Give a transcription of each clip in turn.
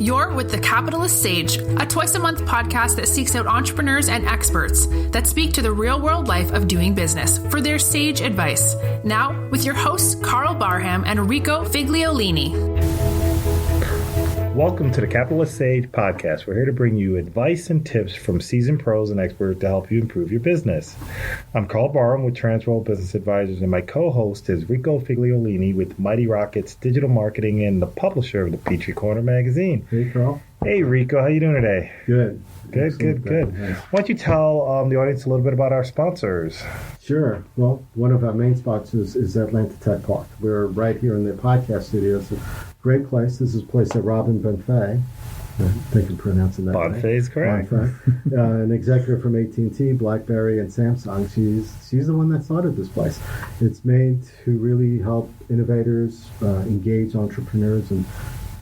You're with The Capitalist Sage, a twice-a-month podcast that seeks out entrepreneurs and experts that speak to the real-world life of doing business for their sage advice. Now, with your hosts, Carl Barham and Rico Figliolini. Welcome to the Capitalist Sage podcast. We're here to bring you advice and tips from seasoned pros and experts to help you improve your business. I'm Carl Barham with Transworld Business Advisors, and my co-host is Rico Figliolini with Mighty Rockets Digital Marketing and the publisher of the Petrie Corner magazine. Hey, Carl. Hey, Rico. How you doing today? Good. Good. Why don't you tell the audience a little bit about our sponsors? Sure. Well, one of our main sponsors is Atlanta Tech Park. We're right here in the podcast studio. It's a great place. This is a place that Robin Bonfay, I think I'm pronouncing that Bonfay right. is correct. An executive from AT&T, BlackBerry, and Samsung. She's the one that started this place. It's made to really help innovators engage entrepreneurs and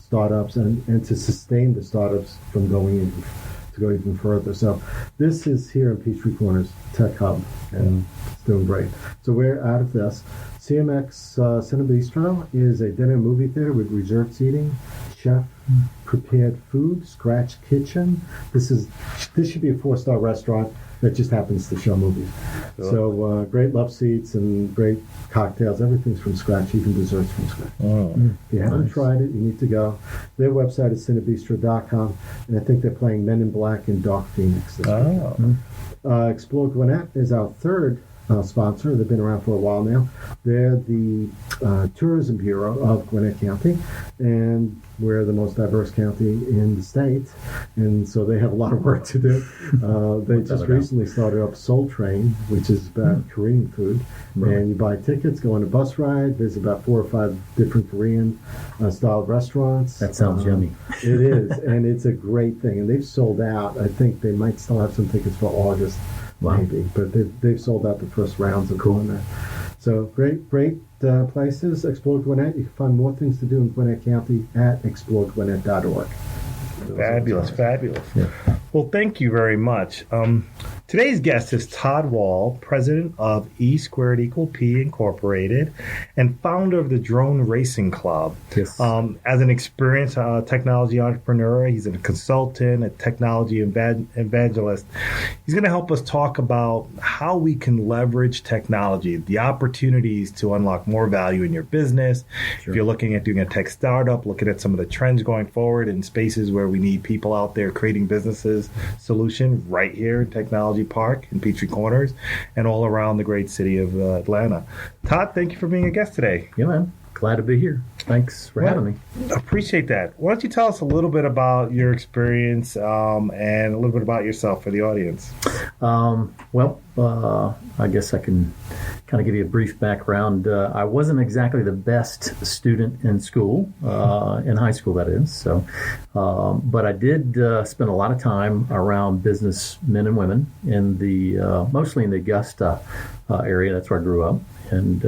startups and to sustain the startups from going to go even further. So this is here in Petrie Corner's Tech Hub, and it's doing great. So we're out of this. CMX Cinebistro is a dinner movie theater with reserved seating, chef-prepared food, scratch kitchen. This should be a 4-star restaurant that just happens to show movies. Cool. So great love seats and great cocktails. Everything's from scratch, even desserts from scratch. If you haven't tried it, you need to go. Their website is cinebistro.com, and I think they're playing Men in Black and Dark Phoenix this week. Explore Gwinnett is our third sponsor. They've been around for a while now. They're the Tourism Bureau of Gwinnett County, and we're the most diverse county in the state, and so they have a lot of work to do. They just recently started up Soul Train, which is about Korean food, and you buy tickets, go on a bus ride. There's about 4 or 5 different Korean style restaurants. That sounds yummy. It is, and it's a great thing, and they've sold out. I think they might still have some tickets for August. Maybe, but they've sold out the first rounds of doing that. So great places. Explore Gwinnett. You can find more things to do in Gwinnett County at exploregwinnett.org. Fabulous. Yeah. Well, thank you very much. Today's guest is Todd Wall, president of E Squared Equal P Incorporated and founder of the Drone Racing Club. Yes. As an experienced technology entrepreneur, he's a consultant, a technology evangelist. He's going to help us talk about how we can leverage technology, the opportunities to unlock more value in your business. Sure. If you're looking at doing a tech startup, looking at some of the trends going forward in spaces where we need people out there creating businesses, solution right here in Technology Park in Petrie Corners and all around the great city of Atlanta. Todd, thank you for being a guest today. Yeah, man. Glad to be here. Thanks for having me. Appreciate that. Why don't you tell us a little bit about your experience and a little bit about yourself for the audience? I guess I can kind of give you a brief background. I wasn't exactly the best student in school, in high school, that is. So, but I did spend a lot of time around business men and women in the mostly in the Augusta area. That's where I grew up, and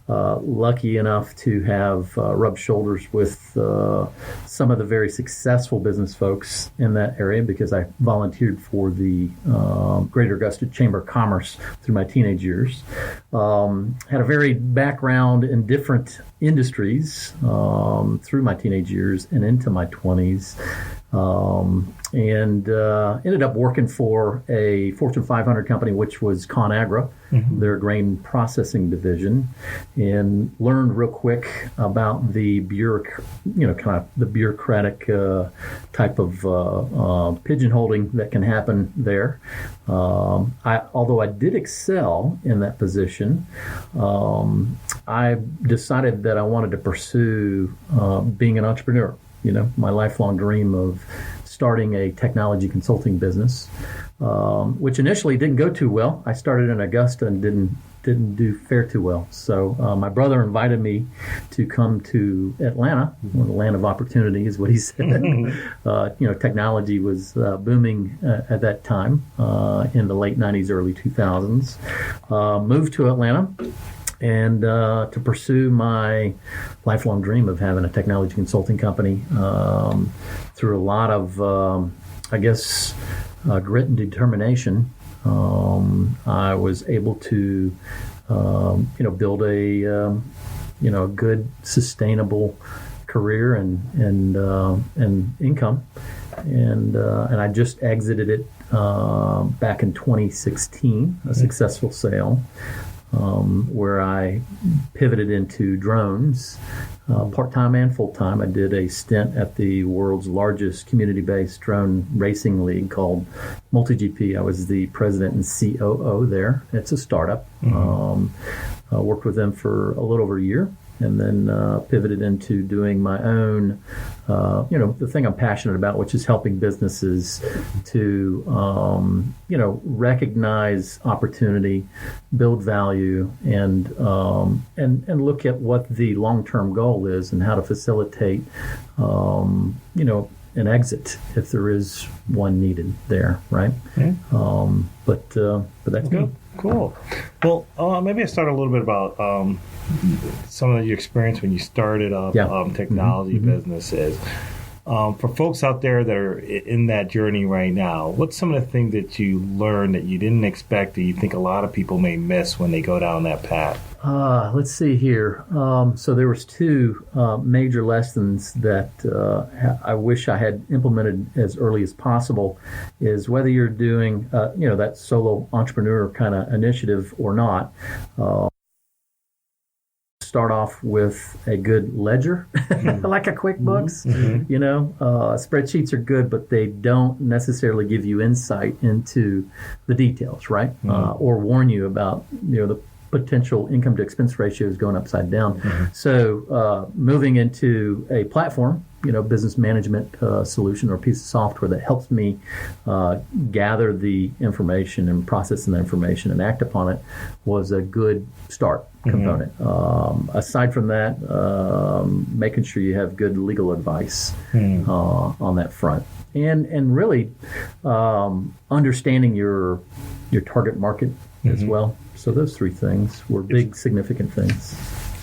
lucky enough to have rubbed shoulders with some of the very successful business folks in that area because I volunteered for the Greater Augusta Chamber of Commerce through my teenage years. Had a varied background in different industries through my teenage years and into my 20s. And ended up working for a Fortune 500 company, which was ConAgra, their grain processing division, and learned real quick about the bureaucratic type of pigeonholing that can happen there. Although I did excel in that position, I decided that I wanted to pursue being an entrepreneur. My lifelong dream of starting a technology consulting business, which initially didn't go too well. I started in Augusta and didn't do fare too well. So my brother invited me to come to Atlanta, the land of opportunity is what he said. Technology was booming at that time in the late 90s, early 2000s. Moved to Atlanta. And to pursue my lifelong dream of having a technology consulting company through a lot of, grit and determination, I was able to, build a good, sustainable career and income, and I just exited it back in 2016, a successful sale. Where I pivoted into drones, part-time and full-time. I did a stint at the world's largest community-based drone racing league called MultiGP. I was the president and COO there. It's a startup. I worked with them for a little over a year, and then pivoted into doing my own, the thing I'm passionate about, which is helping businesses to, recognize opportunity, build value, and look at what the long-term goal is and how to facilitate, an exit if there is one needed there, right? Yeah. But that's me. Cool. Well, maybe I start a little bit about some of your experience when you started up technology businesses. For folks out there that are in that journey right now, what's some of the things that you learned that you didn't expect that you think a lot of people may miss when they go down that path? Let's see here. So there was two major lessons that I wish I had implemented as early as possible. Is whether you're doing that solo entrepreneur kind of initiative or not. Start off with a good ledger, like a QuickBooks. Spreadsheets are good, but they don't necessarily give you insight into the details, right? Or warn you about the potential income to expense ratios going upside down. So moving into a platform, business management solution or piece of software that helps me gather the information and process the information and act upon it was a good start component. Aside from that, making sure you have good legal advice on that front. And really understanding your target market as well. So those three things were big, significant things.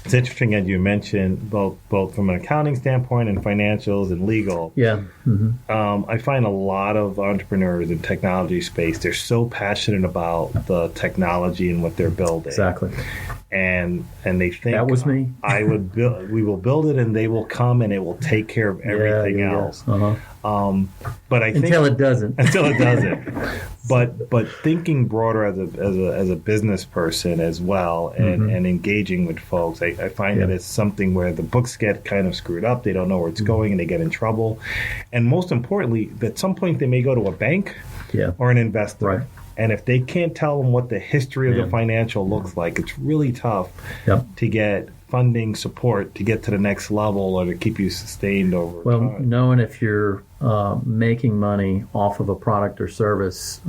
It's interesting that you mentioned both from an accounting standpoint and financials and legal. Yeah. I find a lot of entrepreneurs in technology space, they're so passionate about the technology and what they're building. Exactly. And they think that was me. We will build it and they will come and it will take care of everything else. But I think until it doesn't. But thinking broader as a business person as well and engaging with folks, I find that it's something where the books get kind of screwed up. They don't know where it's going and they get in trouble. And most importantly, at some point they may go to a bank or an investor. Right. And if they can't tell them what the history of the financial looks like, it's really tough to get funding support to get to the next level or to keep you sustained over time. Knowing if you're making money off of a product or service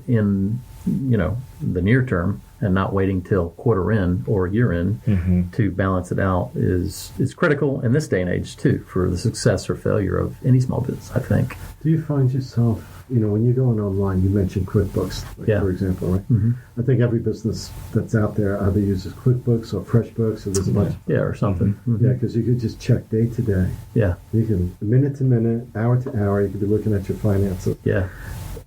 in the near term and not waiting till quarter in or year in to balance it out is critical in this day and age too for the success or failure of any small business, I think. Do you find yourself, when you're going online, you mentioned QuickBooks, for example, right? I think every business that's out there either uses QuickBooks or FreshBooks or there's a bunch. Or something. Yeah, because you could just check day to day. Yeah. You can, minute to minute, hour to hour, you could be looking at your finances. Yeah.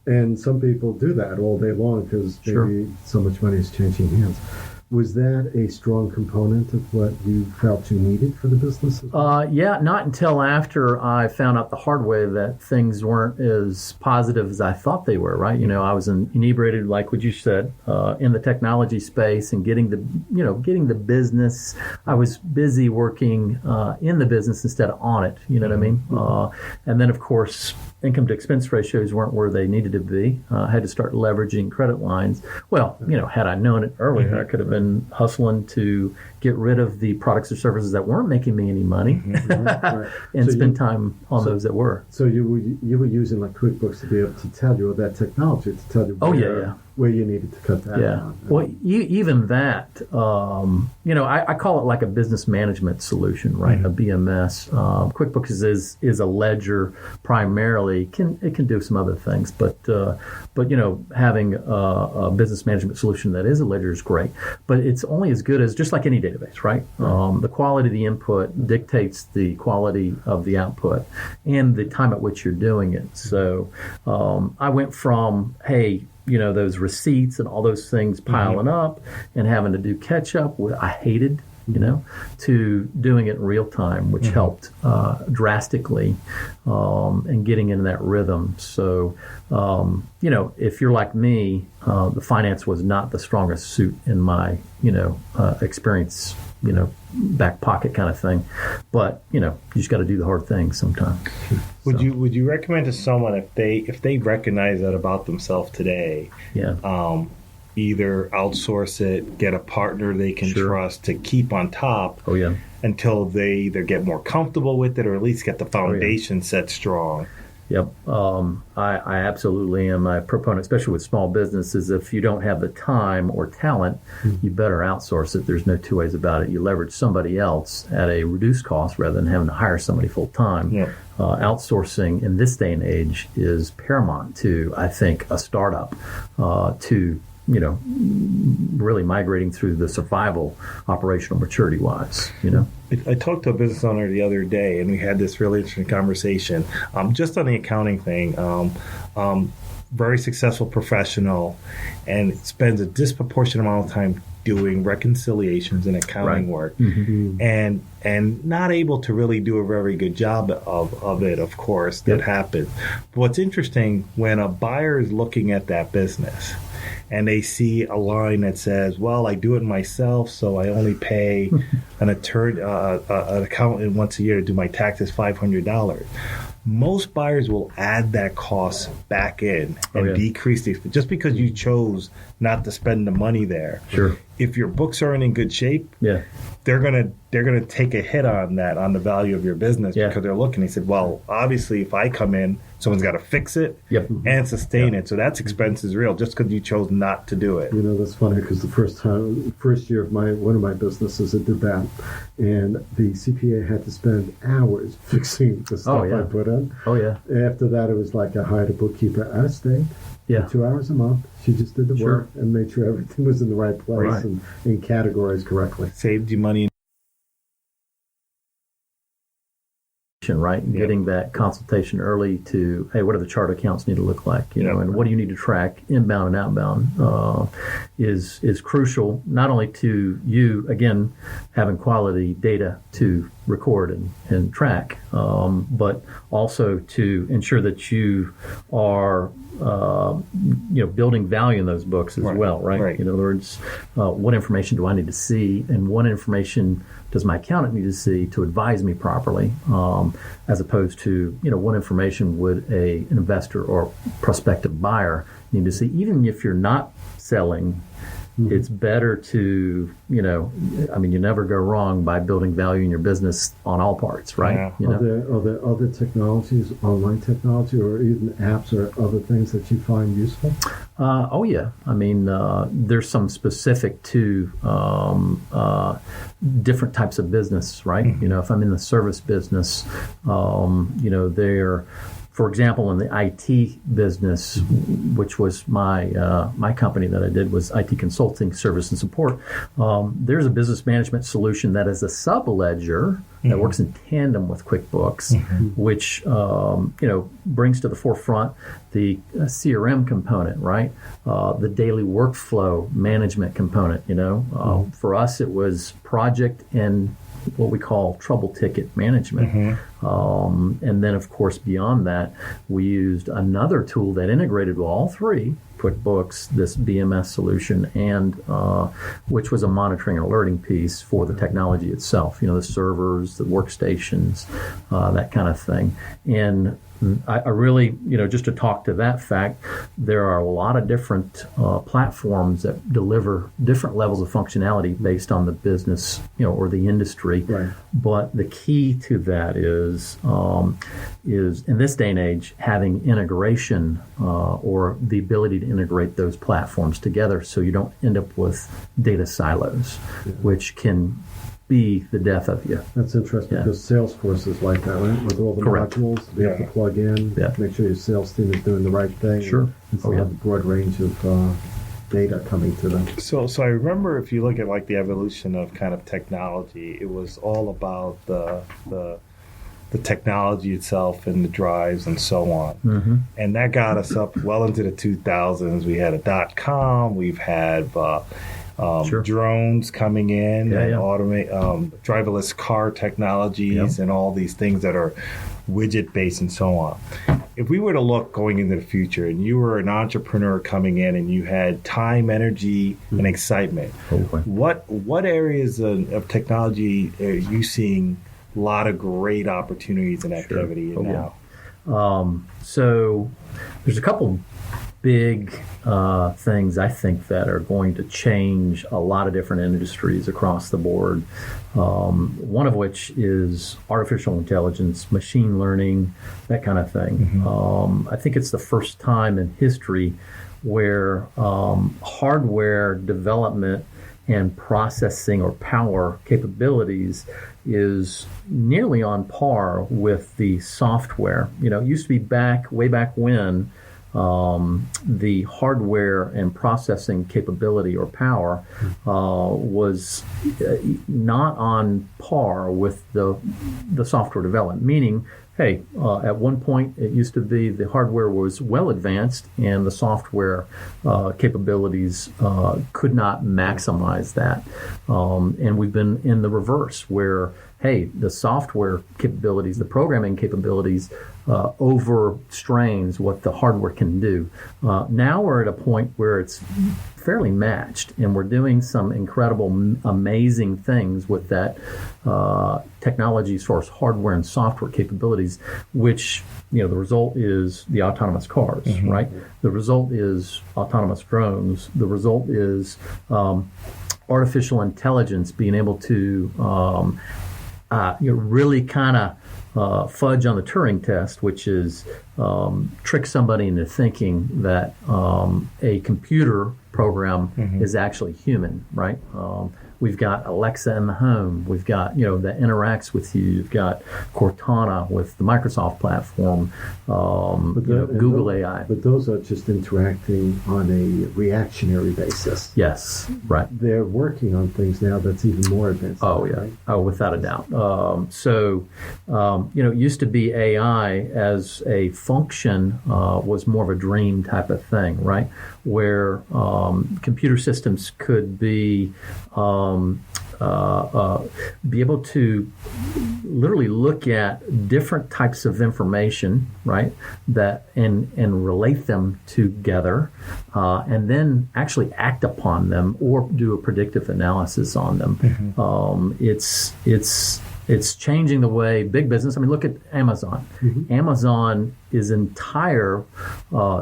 And some people do that all day long because maybe so much money is changing hands. Was that a strong component of what you felt you needed for the business? Not until after I found out the hard way that things weren't as positive as I thought they were, right? I was inebriated, like what you said, in the technology space and getting the business. I was busy working in the business instead of on it, you know what I mean? And then, of course, income to expense ratios weren't where they needed to be. I had to start leveraging credit lines. Well, had I known it earlier, I could have been hustling to get rid of the products or services that weren't making me any money and spend time on those that were. So you were using like QuickBooks to be able to tell you that technology, to tell you where you needed to cut that down. Well, even that, I call it like a business management solution, right? A BMS. QuickBooks is a ledger primarily. It can do some other things, but having a business management solution that is a ledger is great. But it's only as good as just like any database, right? The quality of the input dictates the quality of the output and the time at which you're doing it. So I went from, those receipts and all those things piling up and having to do catch up. I hated to doing it in real time, which helped drastically and getting into that rhythm. So, if you're like me, the finance was not the strongest suit in my, experience, back pocket kind of thing. But, you just got to do the hard things sometimes. Would you recommend to someone if they recognize that about themselves today? Yeah. Either outsource it, get a partner they can trust to keep on top until they either get more comfortable with it or at least get the foundation set strong. Yep. I absolutely am a proponent, especially with small businesses. If you don't have the time or talent, you better outsource it. There's no two ways about it. You leverage somebody else at a reduced cost rather than having to hire somebody full time. Yeah. Outsourcing in this day and age is paramount to, I think, a startup to really migrating through the survival operational maturity wise, I talked to a business owner the other day, and we had this really interesting conversation just on the accounting thing. Very successful professional, and spends a disproportionate amount of time doing reconciliations and accounting work, and not able to really do a very good job of it, of course, that happens. But what's interesting, when a buyer is looking at that business, and they see a line that says, well, I do it myself, so I only pay an attorney, an accountant once a year to do my taxes, $500. Most buyers will add that cost back in and decrease the, just because you chose not to spend the money there. Sure. If your books aren't in good shape, they're gonna take a hit on that, on the value of your business, because they're looking. He said, well, obviously, if I come in, someone's got to fix it and sustain it. So that's expense is real, just because you chose not to do it. That's funny, because the first year of one of my businesses, I did that, and the CPA had to spend hours fixing the stuff I put in. Oh yeah. After that, it was like I hired a bookkeeper out of state. Yeah. 2 hours a month. She just did the work and made sure everything was in the right place and categorized correctly. Saved you money. Right, getting that consultation early to, hey, what do the chart accounts need to look like, and what do you need to track inbound and outbound is crucial, not only to you, again, having quality data to record and track, but also to ensure that you are building value in those books as well, right? In other words, what information do I need to see, and what information does my accountant need to see to advise me properly, as opposed to, what information would an investor or prospective buyer need to see. Even if you're not selling, it's better to, you never go wrong by building value in your business on all parts, right? Yeah. Are there other technologies, online technology, or even apps or other things that you find useful? There's some specific to different types of business, right? If I'm in the service business, for example, in the IT business, which was my company that I did was IT consulting, service, and support, there's a business management solution that is a sub-ledger that works in tandem with QuickBooks, which brings to the forefront the CRM component, right? The daily workflow management component. For us, it was project and what we call trouble ticket management. And then, of course, beyond that, we used another tool that integrated with all three, QuickBooks, this BMS solution, and which was a monitoring and alerting piece for the technology itself, the servers, the workstations, that kind of thing. And I really, just to talk to that fact, there are a lot of different platforms that deliver different levels of functionality based on the business, or the industry. Right. But the key to that is in this day and age, having integration or the ability to integrate those platforms together, so you don't end up with data silos, which can be the death of you. That's interesting, because Salesforce is like that, right? With all the modules, you have to plug in, make sure your sales team is doing the right thing. Sure. And still have a broad range of data coming to them. So I remember, if you look at like the evolution of kind of technology, it was all about the technology itself and the drives and so on. And that got us up well into the 2000s. We had a .com, we've had Sure. drones coming in, Yeah, and yeah. automate driverless car technologies, and all these things that are widget based and so on. If we were to look going into the future, and you were an entrepreneur coming in, and you had time, energy, and excitement, Okay. what areas of technology are you seeing a lot of great opportunities and activity in now? So there's a couple big things I think that are going to change a lot of different industries across the board. One of which is artificial intelligence, machine learning, that kind of thing. I think it's the first time in history where hardware development and processing or power capabilities is nearly on par with the software. You know, it used to be way back when the hardware and processing capability or power was not on par with the software development, meaning, hey, at one point it used to be the hardware was well advanced and the software capabilities could not maximize that. And we've been in the reverse where, hey, the software capabilities, the programming capabilities overstrains what the hardware can do. Now we're at a point where it's fairly matched, and we're doing some incredible, amazing things with that technology as far as hardware and software capabilities, which, you know, the result is the autonomous cars, right? The result is autonomous drones. The result is artificial intelligence being able to really kind of fudge on the Turing test, which is trick somebody into thinking that a computer program is actually human, right? We've got Alexa in the home. We've got, you know, that interacts with you. You've got Cortana with the Microsoft platform, Google AI. But those are just interacting on a reactionary basis. Yes, right. They're working on things now that's even more advanced. Oh, yeah. Right? Oh, without a doubt. It used to be AI as a function was more of a dream type of thing, right? Where computer systems could be able to literally look at different types of information, right? That and relate them together, and then actually act upon them or do a predictive analysis on them. It's changing the way big business. I mean, look at Amazon. Amazon is entire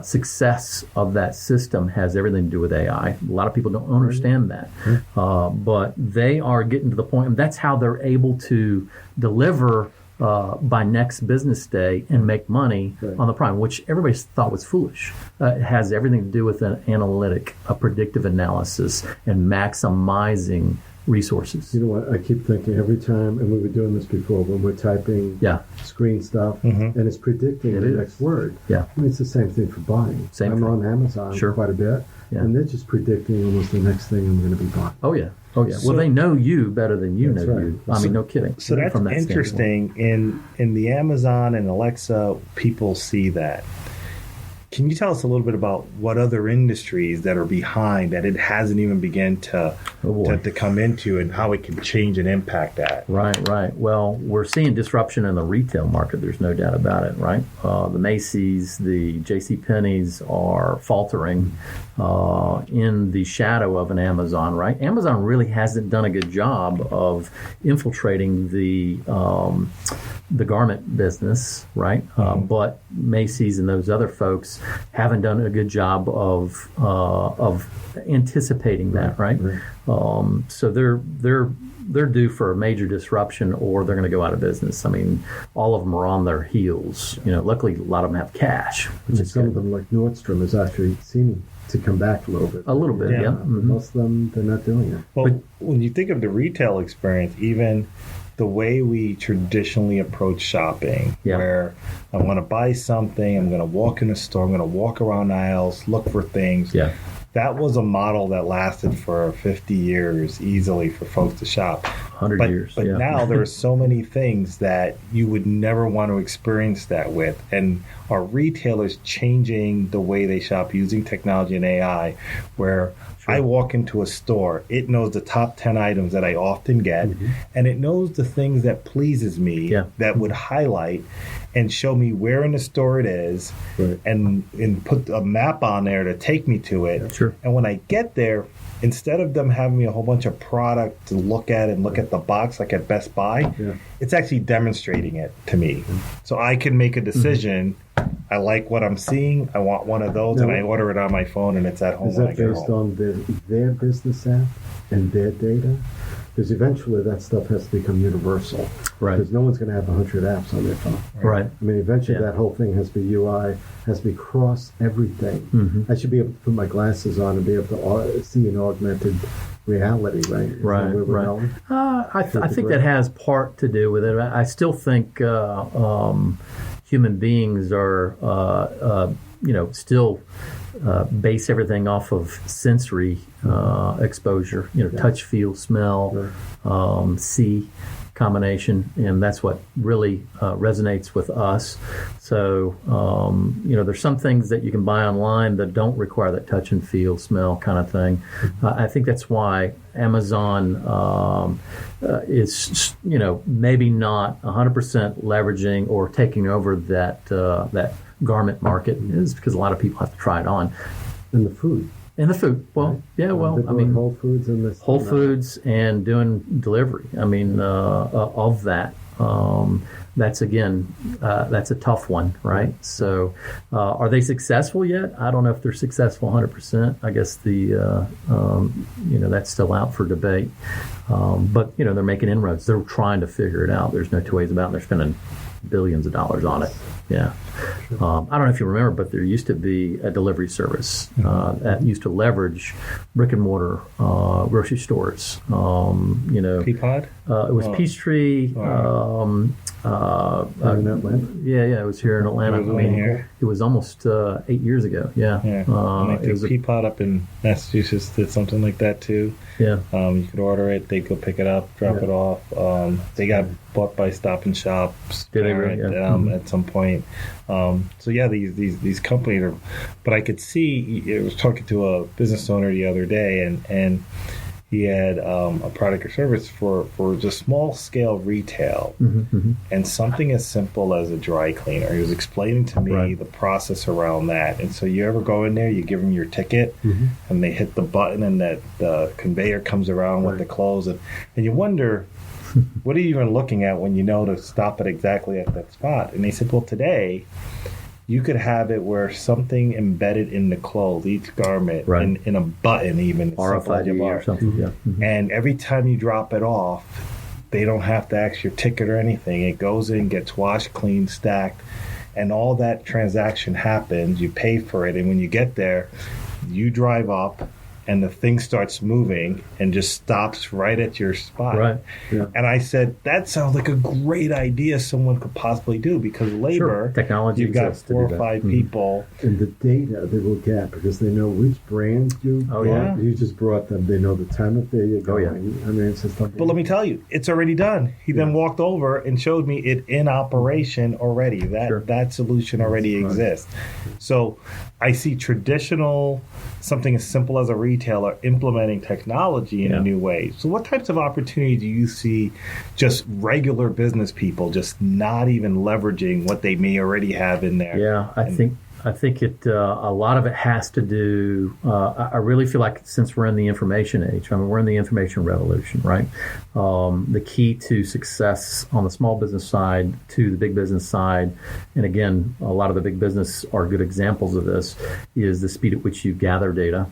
success of that system has everything to do with AI. A lot of people don't understand that, but they are getting to the point, and that's how they're able to deliver by next business day and make money on the Prime, which everybody thought was foolish. It has everything to do with an analytic, a predictive analysis, and maximizing resources. You know what? I keep thinking every time, and we were doing this before, when we're typing screen stuff, and it's predicting the next word. Yeah. I mean, it's the same thing for buying. Same I'm thing. on Amazon quite a bit, and they're just predicting almost the next thing I'm going to be buying. Oh, yeah. Oh, yeah. Well, they know you better than you know right. you. I mean, no kidding. So that's from that interesting. In the Amazon and Alexa, people see that. Can you tell us a little bit about what other industries that are behind that it hasn't even begun to come into, and how it can change and impact that? Right. Well, we're seeing disruption in the retail market. There's no doubt about it, right? The Macy's, the JCPenney's are faltering in the shadow of an Amazon, right? Amazon really hasn't done a good job of infiltrating the garment business, right? But Macy's and those other folks haven't done a good job of anticipating that, right? So they're due for a major disruption, or they're going to go out of business. I mean, all of them are on their heels. You know, luckily a lot of them have cash, which is some good. of them, like Nordstrom, is actually seeming to come back a little bit. A little bit, yeah. Most of them, they're not doing it. Well, when you think of the retail experience, even the way we traditionally approach shopping, where I'm going to buy something, I'm going to walk in the store, I'm going to walk around aisles, look for things. Yeah. that was a model that lasted for 50 years easily for folks to shop. 100 years. But now there are so many things that you would never want to experience that with. And our retailers changing the way they shop using technology and AI, where I walk into a store, it knows the top 10 items that I often get, and it knows the things that pleases me that would highlight and show me where in the store it is, and put a map on there to take me to it. And when I get there, instead of them having me a whole bunch of product to look at and look at the box like at Best Buy, it's actually demonstrating it to me. So I can make a decision. I like what I'm seeing. I want one of those, and I order it on my phone, and it's at home. Is that based on their business app and their data? Because eventually that stuff has to become universal. Right. Because no one's going to have 100 apps on their phone. Right. I mean, eventually that whole thing has to be UI, has to be cross everything. I should be able to put my glasses on and be able to see an augmented reality, right? Is that where we're going? I think that has part to do with it. I still think human beings are, still base everything off of sensory exposure, touch, feel, smell, see combination, and that's what really resonates with us. So, there's some things that you can buy online that don't require that touch and feel, smell kind of thing. I think that's why Amazon is, maybe not 100% leveraging or taking over that garment market, is because a lot of people have to try it on. And the food. Well, Whole Foods and this. Whole Foods and doing delivery. Of that. That's a tough one, right? So, are they successful yet? I don't know if they're successful 100%. I guess that's still out for debate. But they're making inroads. They're trying to figure it out. There's no two ways about it. They're spending billions of dollars on it. Yeah. I don't know if you remember, but there used to be a delivery service that used to leverage brick and mortar grocery stores. Peapod? It was Peachtree. in Atlanta? Yeah, it was here in Atlanta. It was almost 8 years ago. Yeah. And I think Peapod up in Massachusetts did something like that too. Yeah. You could order it, they'd go pick it up, drop it off. They got bought by Stop and Shop at some point. These companies are, but I could see, I was talking to a business owner the other day, and he had a product or service for just small scale retail, and something as simple as a dry cleaner. He was explaining to me the process around that. And so you ever go in there, you give them your ticket, and they hit the button, and that the conveyor comes around with the clothes, and you wonder, what are you even looking at when you know to stop it exactly at that spot? And they said, well, today you could have it where something embedded in the clothes, each garment, in a button even. RFID or something, And every time you drop it off, they don't have to ask your ticket or anything. It goes in, gets washed, cleaned, stacked, and all that transaction happens. You pay for it, and when you get there, you drive up, and the thing starts moving and just stops right at your spot. Right. Yeah. And I said, that sounds like a great idea someone could possibly do, because labor, technology, you've got 4 or 5 people. And the data they will get, because they know which brands you brought. You just brought them. They know the time of day you're going. I mean, it's just something. But let me tell you, it's already done. He then walked over and showed me it in operation already. That solution already exists. So I see traditional, something as simple as a retailer implementing technology in a new way. So what types of opportunity do you see just regular business people just not even leveraging what they may already have in there? Yeah, I think it a lot of it has to do. I really feel like, since we're in the information age, we're in the information revolution, right? The key to success on the small business side to the big business side, and again, a lot of the big business are good examples of this, is the speed at which you gather data,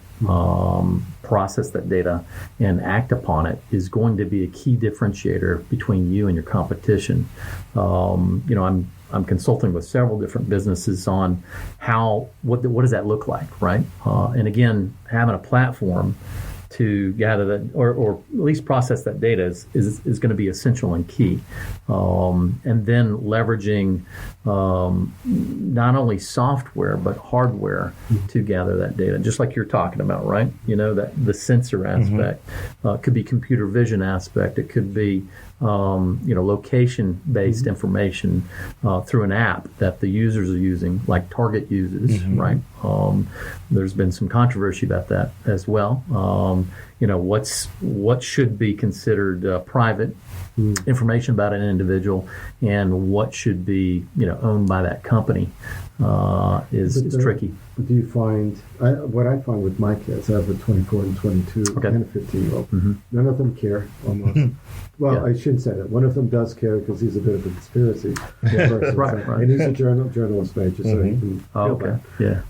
process that data, and act upon it is going to be a key differentiator between you and your competition. I'm consulting with several different businesses on what does that look like, right? And again, having a platform to gather that or at least process that data is going to be essential and key. And then leveraging not only software but hardware to gather that data, just like you're talking about, right? That the sensor aspect could be computer vision aspect. It could be location-based information through an app that the users are using, like Target uses, right? There's been some controversy about that as well. What should be considered private information about an individual, and what should be owned by that company is tricky. Do you find what I find with my kids? I have a 24 and 22 and a 15-year-old. None of them care almost. Well, I shouldn't say that. One of them does care because he's a bit of a conspiracy person, right. And he's a journalist major, so he can feel that. Yeah.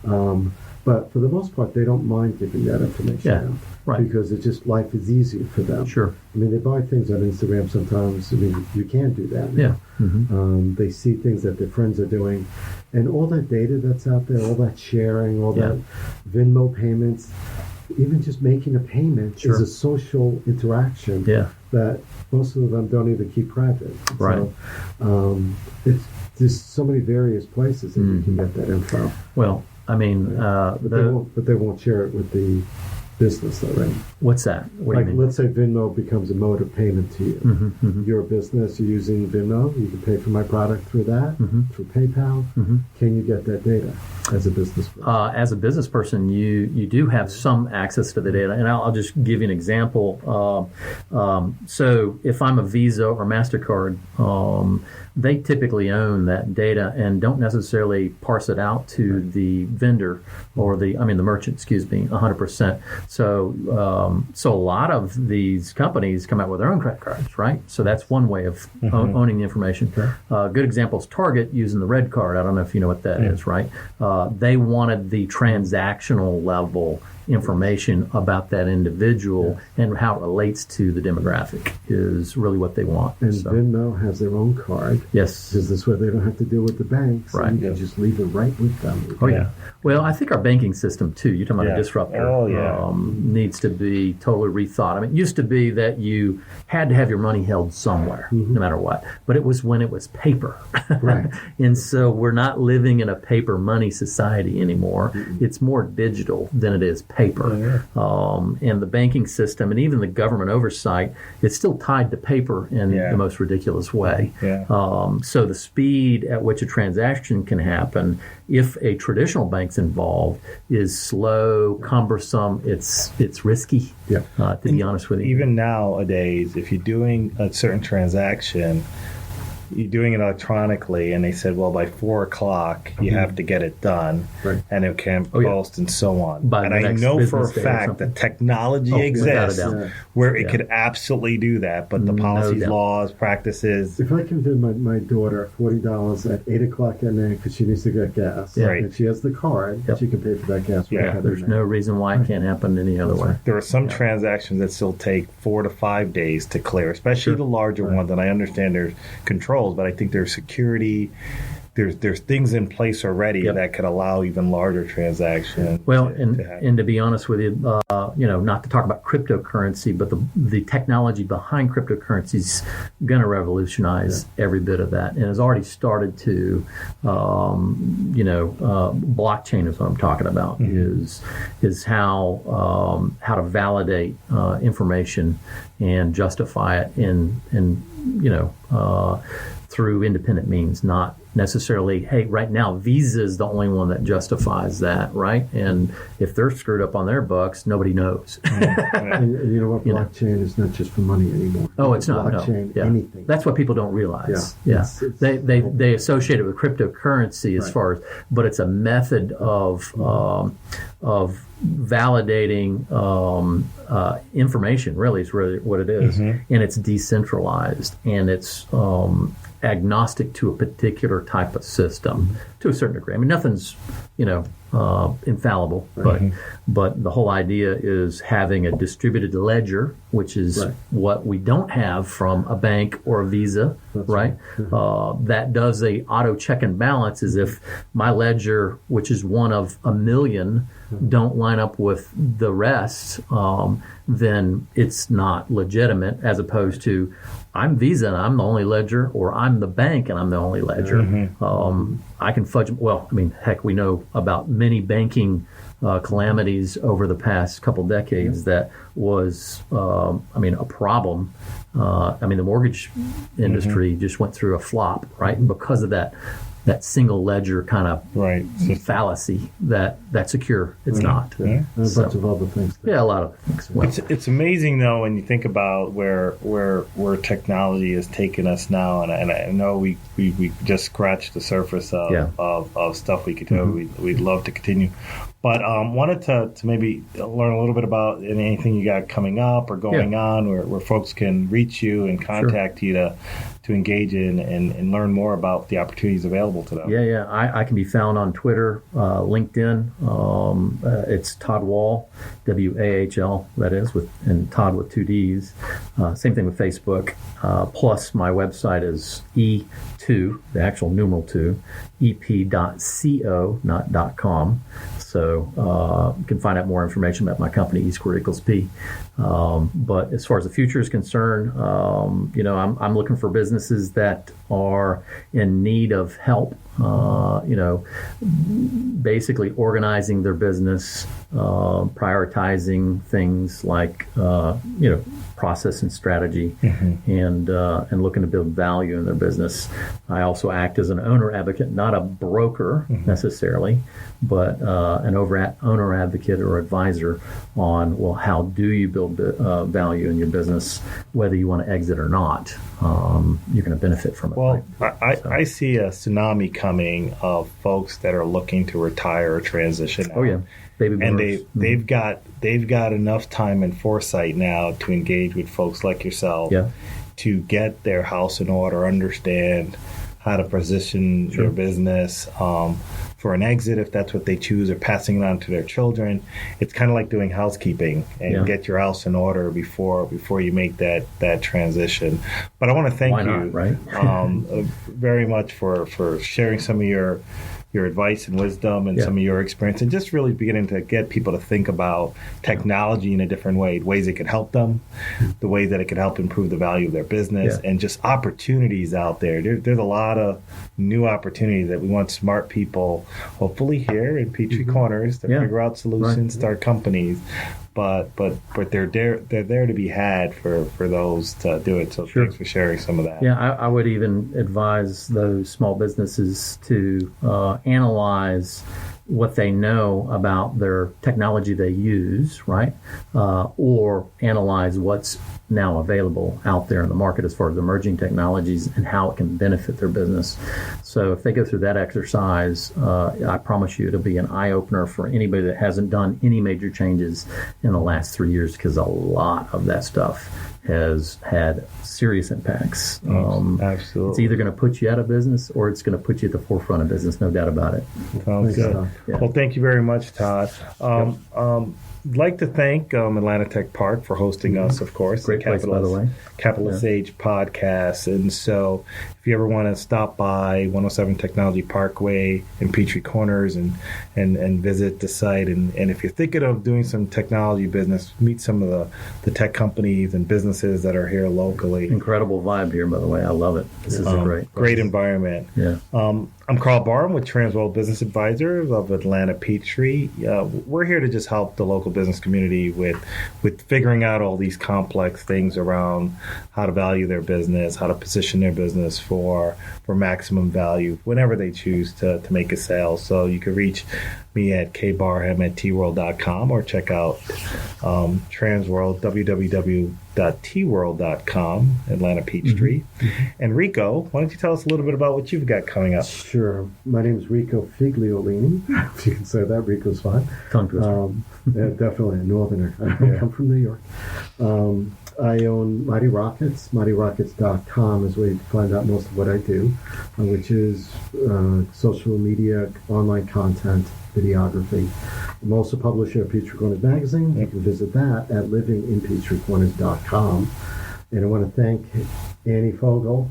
But for the most part, they don't mind giving that information out. Right. Because it's just life is easier for them. Sure. I mean, they buy things on Instagram sometimes. I mean, you can't do that now. Yeah. They see things that their friends are doing. And all that data that's out there, all that sharing, all that Venmo payments, even just making a payment is a social interaction that most of them don't even keep private. Right. So it's there's so many various places that you can get that info. Well, I mean, but they won't share it with the business, though, right? What's that? What do you mean? Let's say Venmo becomes a mode of payment to you. You're a business, you're using Venmo, you can pay for my product through that, through PayPal. Can you get that data as a business person? As a business person, you do have some access to the data, and I'll just give you an example. So if I'm a Visa or MasterCard, they typically own that data and don't necessarily parse it out to the vendor or the merchant, 100%. So a lot of these companies come out with their own credit cards, right? So that's one way of owning the information. Good example is Target using the Red Card. I don't know if you know what that is, right? They wanted the transactional level information about that individual and how it relates to the demographic is really what they want. And Venmo has their own card. Yes. Because this way they don't have to deal with the banks. Right. And you can just leave it right with them. Oh, yeah. Well, I think our banking system, too, you're talking about a disruptor, needs to be totally rethought. I mean, it used to be that you had to have your money held somewhere, no matter what. But it was when it was paper. Right. And so we're not living in a paper money society anymore. It's more digital than it is paper. And the banking system and even the government oversight, it's still tied to paper in the most ridiculous way. So the speed at which a transaction can happen, if a traditional bank's involved, is slow, cumbersome, it's risky, to be honest with you. Even nowadays, if you're doing a certain transaction, you're doing it electronically, and they said, well, by 4 o'clock, you have to get it done, and it can post and so on. And I know for a fact that technology exists where it could absolutely do that, but the policies, laws, practices. If I can give my daughter $40 at 8 o'clock at night because she needs to get gas, and she has the card, she can pay for that gas. There's no reason why it can't happen any other way. There are some transactions that still take 4 to 5 days to clear, especially the larger ones, and I understand there's controls, but I think there's security. There's things in place already that could allow even larger transactions. Well, and to be honest with you, not to talk about cryptocurrency, but the technology behind cryptocurrency is going to revolutionize every bit of that, and has already started to. Blockchain is what I'm talking about. Is how to validate information and justify it through independent means, not necessarily, hey, right now, Visa is the only one that justifies that, right? And if they're screwed up on their bucks, nobody knows. And you know what? Blockchain is not just for money anymore. Oh, it's not. Blockchain, anything. That's what people don't realize. They associate it with cryptocurrency as far as, but it's a method of validating information, really is really what it is. And it's decentralized, and it's agnostic to a particular type of system to a certain degree. I mean, nothing's infallible, but the whole idea is having a distributed ledger, which is what we don't have from a bank or a Visa, right? That does a auto check and balance. As if my ledger, which is one of a million, don't line up with the rest, then it's not legitimate, as opposed to I'm Visa and I'm the only ledger, or I'm the bank and I'm the only ledger. I can fudge. Well, I mean, heck, we know about many banking calamities over the past couple decades that was, a problem. The mortgage industry just went through a flop, right? And because of that single ledger kind of fallacy that's secure. It's not. And a bunch of other things. Yeah, a lot of things. Well, it's amazing though when you think about where technology has taken us now, and I know we just scratched the surface of stuff we could do. We'd love to continue. But wanted to maybe learn a little bit about anything you got coming up or going on where folks can reach you and contact you to engage in and learn more about the opportunities available to them. I can be found on Twitter, LinkedIn. It's Todd Wahl, WAHL, that is, and Todd with 2 Ds. Same thing with Facebook. Plus, my website is E2, the actual numeral 2, ep.co, not .com. So you can find out more information about my company, E squared equals P. But as far as the future is concerned, I'm looking for businesses that are in need of help, basically organizing their business, prioritizing things like, process and strategy, and looking to build value in their business. I also act as an owner advocate, not a broker necessarily, but an owner advocate or advisor on, well, how do you build value in your business, whether you want to exit or not. You're going to benefit from it. Well, right? I see a tsunami coming of folks that are looking to retire or transition out. Oh yeah, baby boomers. And they've got enough time and foresight now to engage with folks like yourself to get their house in order, understand how to position their business for an exit if that's what they choose, or passing it on to their children. It's kind of like doing housekeeping and get your house in order before you make that transition. But I want to thank you very much for sharing some of your advice and wisdom and some of your experience, and just really beginning to get people to think about technology in a different way, ways it could help them, the way that it could help improve the value of their business, and just opportunities out there. There's a lot of new opportunities that we want smart people, hopefully here in Petrie Corners, to figure out solutions, start companies. But they're there to be had for those to do it. So thanks for sharing some of that. Yeah, I would even advise those small businesses to analyze what they know about their technology they use, right? Or analyze what's now available out there in the market as far as emerging technologies and how it can benefit their business. So if they go through that exercise, I promise you it'll be an eye-opener for anybody that hasn't done any major changes in the last 3 years, because a lot of that stuff has had serious impacts. Absolutely. It's either going to put you out of business or it's going to put you at the forefront of business, no doubt about it. Sounds good. Well, thank you very much, Todd. I'd like to thank Atlanta Tech Park for hosting us, of course. Great place, by the way. Capitalist Age podcast. And so if you ever want to stop by 107 Technology Parkway in Petrie Corners and visit the site, and if you're thinking of doing some technology business, meet some of the tech companies and businesses that are here locally. Incredible vibe here, by the way. I love it. This is a great environment. Yeah. I'm Carl Barham with Transworld Business Advisors of Atlanta Petrie. We're here to just help the local business community with figuring out all these complex things around how to value their business, how to position their business for maximum value whenever they choose to make a sale. So you can reach me at kbarham@tworld.com or check out Transworld, www.transworld.com. Tworld.com, Atlanta Peachtree. And Rico, why don't you tell us a little bit about what you've got coming up? Sure. My name is Rico Figliolini. If you can say that, Rico's fine. Tongue twister. Yeah, definitely a northerner. I come from New York. I own Mighty Rockets. MightyRockets.com is where you can find out most of what I do, which is social media, online content, videography. I'm also a publisher of Peachtree Corners Magazine. You can visit that at livinginpeachtreecorners.com. And I want to thank Annie Fogel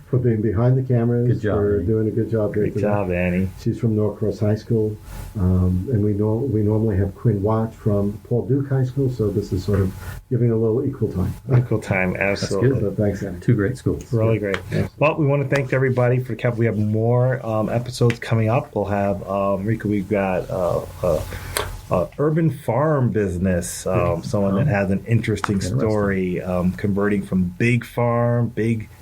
for being behind the cameras, good job, for Annie. doing a good job there. Great job, Annie. She's from Norcross High School, and we normally have Quinn Watt from Paul Duke High School, so this is sort of giving a little equal time. Equal time, absolutely. That's good. So thanks, Annie. 2 great schools. Really great. Well, we want to thank everybody for the We have more episodes coming up. We'll have, Rico, we've got urban farm business, someone that has an interesting story, converting from big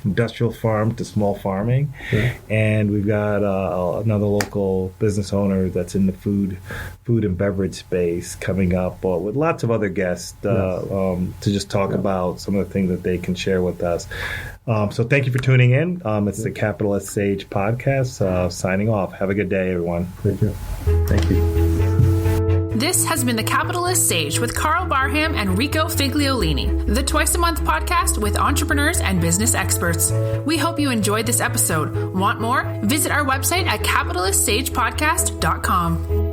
industrial farm to small farming. Yeah. And we've got another local business owner that's in the food and beverage space coming up with lots of other guests to just talk about some of the things that they can share with us. So thank you for tuning in. It's the Capitalist Sage podcast. Signing off. Have a good day, everyone. Thank you. Thank you. This has been the Capitalist Sage with Carl Barham and Rico Figliolini, the twice-a-month podcast with entrepreneurs and business experts. We hope you enjoyed this episode. Want more? Visit our website at capitalistsagepodcast.com.